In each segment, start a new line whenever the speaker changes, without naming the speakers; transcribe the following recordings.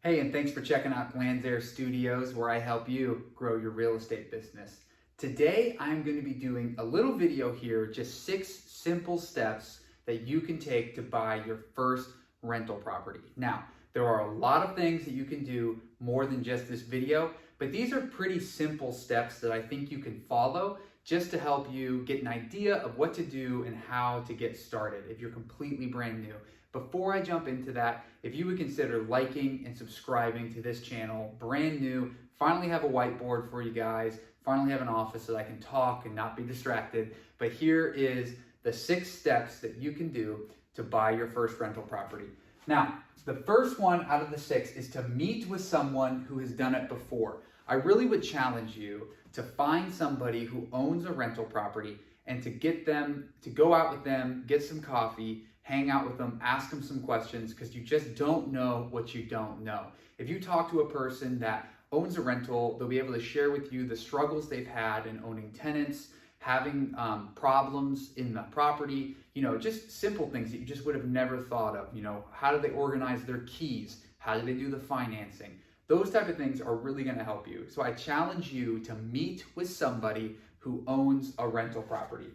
Hey, and thanks for checking out Glanzair Studios, where I help you grow your real estate business. Today, I'm going to be doing a little video here, just 6 simple steps that you can take to buy your first rental property. Now, there are a lot of things that you can do more than just this video, but these are pretty simple steps that I think you can follow just to help you get an idea of what to do and how to get started if you're completely brand new. Before I jump into that, if you would consider liking and subscribing to this channel, brand new, finally have a whiteboard for you guys, finally have an office so that I can talk and not be distracted. But here is the 6 steps that you can do to buy your first rental property. Now, the first one out of the 6 is to meet with someone who has done it before. I really would challenge you to find somebody who owns a rental property and to get them to go out with them, get some coffee, hang out with them, ask them some questions, because you just don't know what you don't know. If you talk to a person that owns a rental, they'll be able to share with you the struggles they've had in owning tenants, having problems in the property, just simple things that you just would have never thought of. How do they organize their keys? How do they do the financing? Those type of things are really going to help you. So I challenge you to meet with somebody who owns a rental property.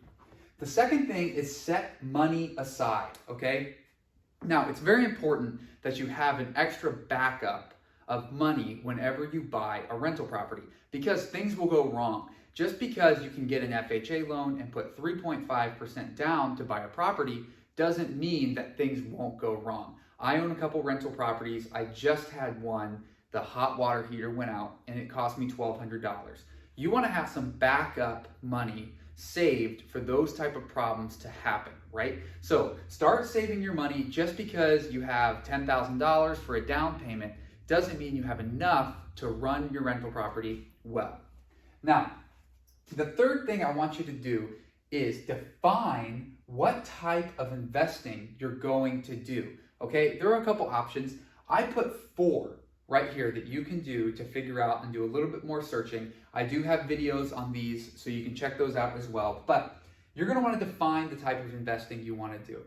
The second thing is set money aside, okay? Now, it's very important that you have an extra backup of money whenever you buy a rental property, because things will go wrong. Just because you can get an FHA loan and put 3.5% down to buy a property doesn't mean that things won't go wrong. I own a couple rental properties. I just had one. The hot water heater went out and it cost me $1,200. You want to have some backup money saved for those type of problems to happen, right? So start saving your money. Just because you have $10,000 for a down payment doesn't mean you have enough to run your rental property well. Now, the third thing I want you to do is define what type of investing you're going to do, okay? There are a couple options. I put 4 right here that you can do to figure out and do a little bit more searching. I do have videos on these, so you can check those out as well. But you're going to want to define the type of investing you want to do.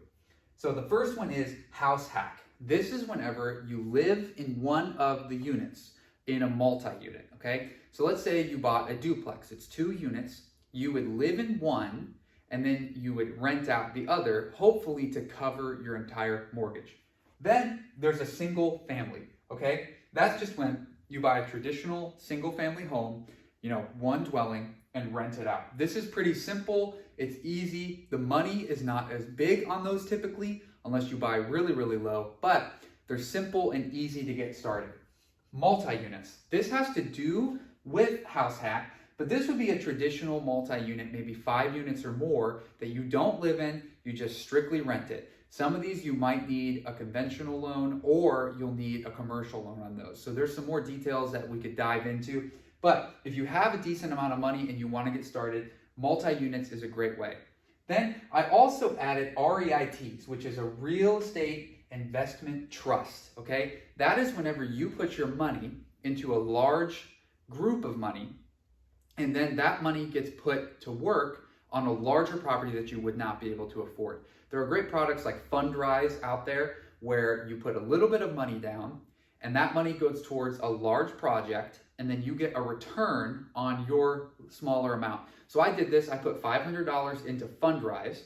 So the first one is house hack. This is whenever you live in one of the units in a multi-unit, okay? So let's say you bought a duplex. It's 2 units. You would live in one, and then you would rent out the other, hopefully to cover your entire mortgage. Then there's a single family, okay? That's just when you buy a traditional single family home, one dwelling, and rent it out. This is pretty simple. It's easy. The money is not as big on those typically, unless you buy really, really low, but they're simple and easy to get started. Multi-units. This has to do with house hack, but this would be a traditional multi-unit, maybe 5 units or more that you don't live in, you just strictly rent it. Some of these you might need a conventional loan, or you'll need a commercial loan on those. So there's some more details that we could dive into. But if you have a decent amount of money and you want to get started, multi-units is a great way. Then I also added REITs, which is a real estate investment trust, okay? That is whenever you put your money into a large group of money, and then that money gets put to work on a larger property that you would not be able to afford. There are great products like Fundrise out there where you put a little bit of money down and that money goes towards a large project, and then you get a return on your smaller amount. So I did this. I put $500 into Fundrise,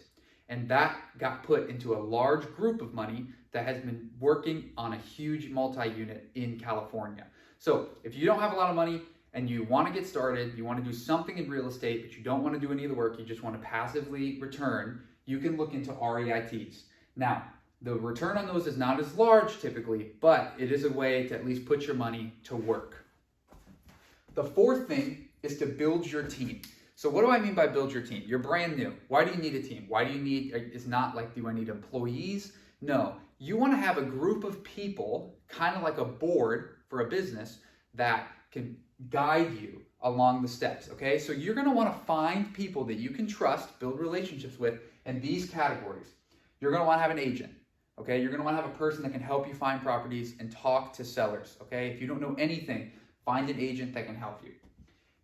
and that got put into a large group of money that has been working on a huge multi-unit in California. So if you don't have a lot of money and you want to get started, you want to do something in real estate, but you don't want to do any of the work, you just want to passively return, you can look into REITs. Now, the return on those is not as large typically, but it is a way to at least put your money to work. The fourth thing is to build your team. So what do I mean by build your team? You're brand new. Why do you need a team? Why do you need, it's not like, do I need employees? No, you want to have a group of people, kind of like a board for a business, that can guide you along the steps, okay? So you're going to want to find people that you can trust, build relationships with in these categories. You're going to want to have an agent, okay? You're going to want to have a person that can help you find properties and talk to sellers, okay? If you don't know anything, find an agent that can help you.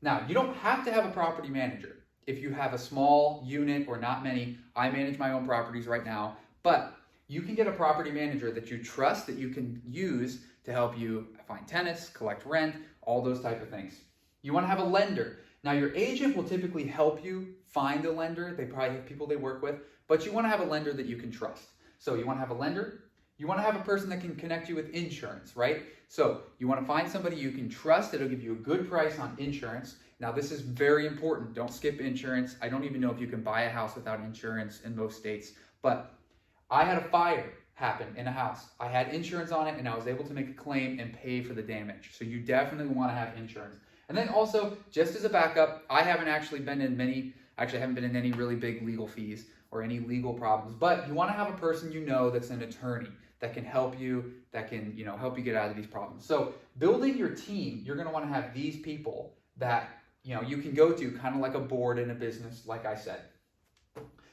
Now, you don't have to have a property manager. If you have a small unit or not many, I manage my own properties right now, but you can get a property manager that you trust, that you can use to help you find tenants, collect rent, all those type of things. You want to have a lender. Now, your agent will typically help you find a lender. They probably have people they work with, but you want to have a lender that you can trust. So you want to have a lender. You want to have a person that can connect you with insurance, right? So you want to find somebody you can trust that'll give you a good price on insurance. Now, this is very important. Don't skip insurance. I don't even know if you can buy a house without insurance in most states, but I had a fire happen in a house. I had insurance on it and I was able to make a claim and pay for the damage. So you definitely want to have insurance. And then also, just as a backup, I haven't been in any really big legal fees or any legal problems, but you want to have a person you know that's an attorney that can help you, that can help you get out of these problems. So building your team, you're going to want to have these people that you can go to, kind of like a board in a business, like I said.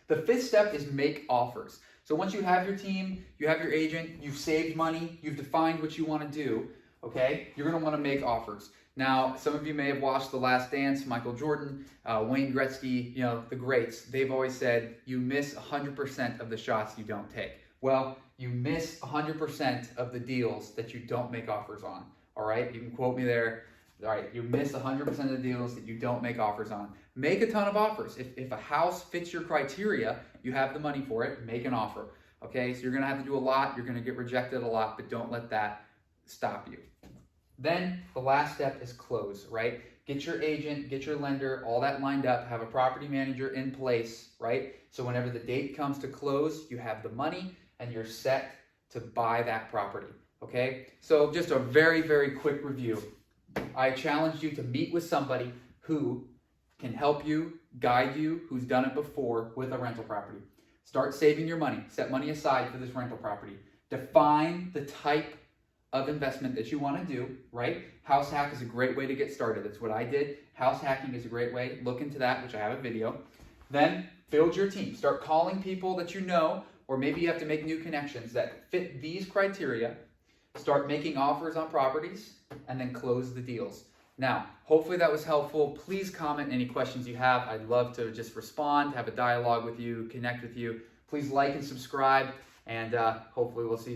The fifth step is make offers. So once you have your team, you have your agent, you've saved money, you've defined what you want to do, okay, you're going to want to make offers. Now, some of you may have watched The Last Dance, Michael Jordan, Wayne Gretzky, the greats. They've always said you miss 100% of the shots you don't take. Well, you miss 100% of the deals that you don't make offers on, all right? You can quote me there. All right, you miss 100% of the deals that you don't make offers on. Make a ton of offers. If a house fits your criteria, you have the money for it, make an offer. Okay, so you're gonna have to do a lot, you're gonna get rejected a lot, but don't let that stop you. Then the last step is close, right? Get your agent, get your lender, all that lined up, have a property manager in place, right? So whenever the date comes to close, you have the money and you're set to buy that property, okay? So just a very, very quick review. I challenge you to meet with somebody who can help you, guide you, who's done it before with a rental property. Start saving your money. Set money aside for this rental property. Define the type of investment that you want to do, right? House hack is a great way to get started. That's what I did. House hacking is a great way. Look into that, which I have a video. Then build your team. Start calling people that you know, or maybe you have to make new connections that fit these criteria. Start making offers on properties and then close the deals. Now, hopefully that was helpful. Please comment any questions you have. I'd love to just respond, have a dialogue with you, connect with you. Please like and subscribe, and hopefully we'll see you.